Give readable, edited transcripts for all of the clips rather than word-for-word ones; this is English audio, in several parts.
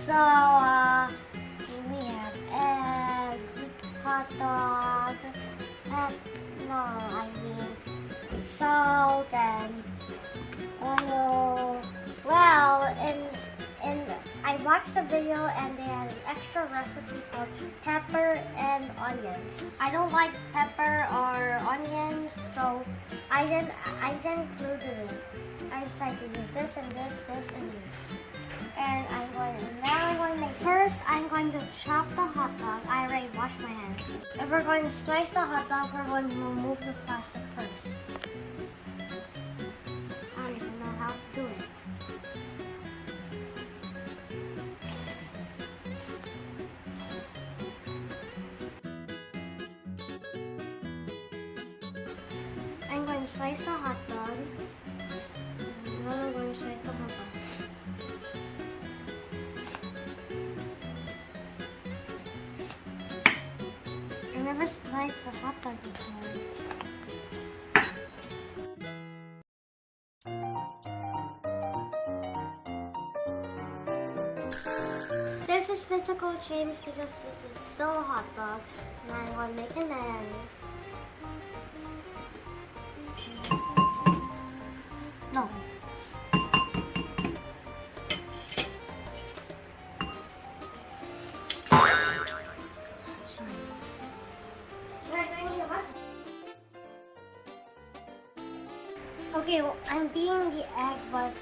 So, we have eggs, hot dog, salt and oil. Well, and I watched the video and they had an extra recipe called pepper and onions. I don't like pepper or onions, so I didn't include it. I decided to use this and this and this. And I'm going to make, first I'm going to chop the hot dog. I already washed my hands. If we're going to slice the hot dog, we're going to remove the plastic first. I don't even know how to do it. I'm going to slice the hot dog. Now I'm going to slice the hot dog. I never sliced the hot dog before. This is physical change because this is still a hot dog. And I'm going to make an egg. No. Sorry. Okay, well, I'm beating the egg, but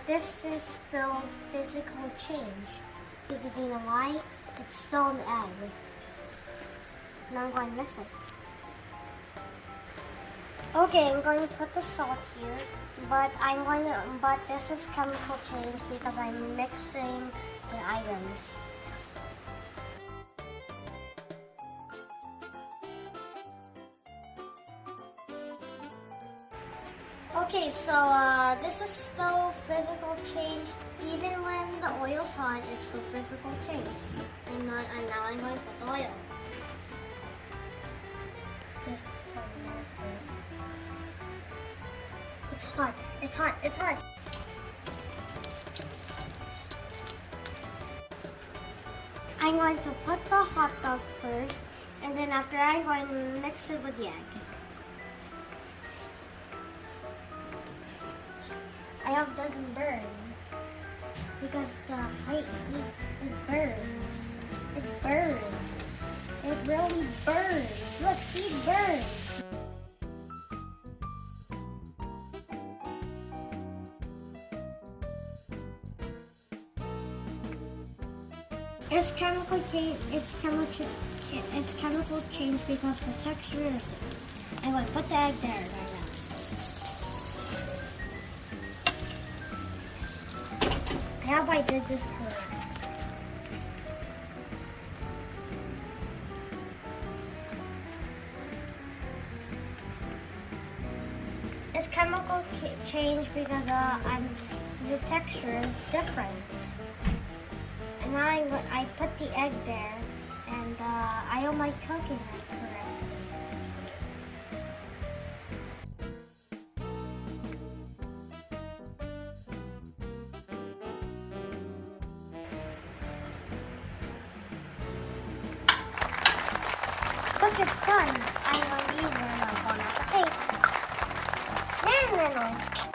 this is still physical change because you know why? It's still an egg. Now I'm going to mix it. Okay, I'm going to put the salt here, but this is chemical change because I'm mixing the items. Okay, so this is still physical change. Even when the oil's hot, it's still physical change. And now I'm going to put the oil. It's hot. It's hot. It's hot. I'm going to put the hot dog first, and then after I'm going to mix it with the egg. I hope it doesn't burn because the high heat, it burns. It burns. It really burns. Look, see, it burns. It's chemical change. It's chemical change because the texture is different. I'm going to put the egg there right now. I hope I did this correct. It's chemical change because the texture is different. And now I put the egg there, and I hope I'm cooking it correctly. Look, it's done. I'm going to use it on the tape. No.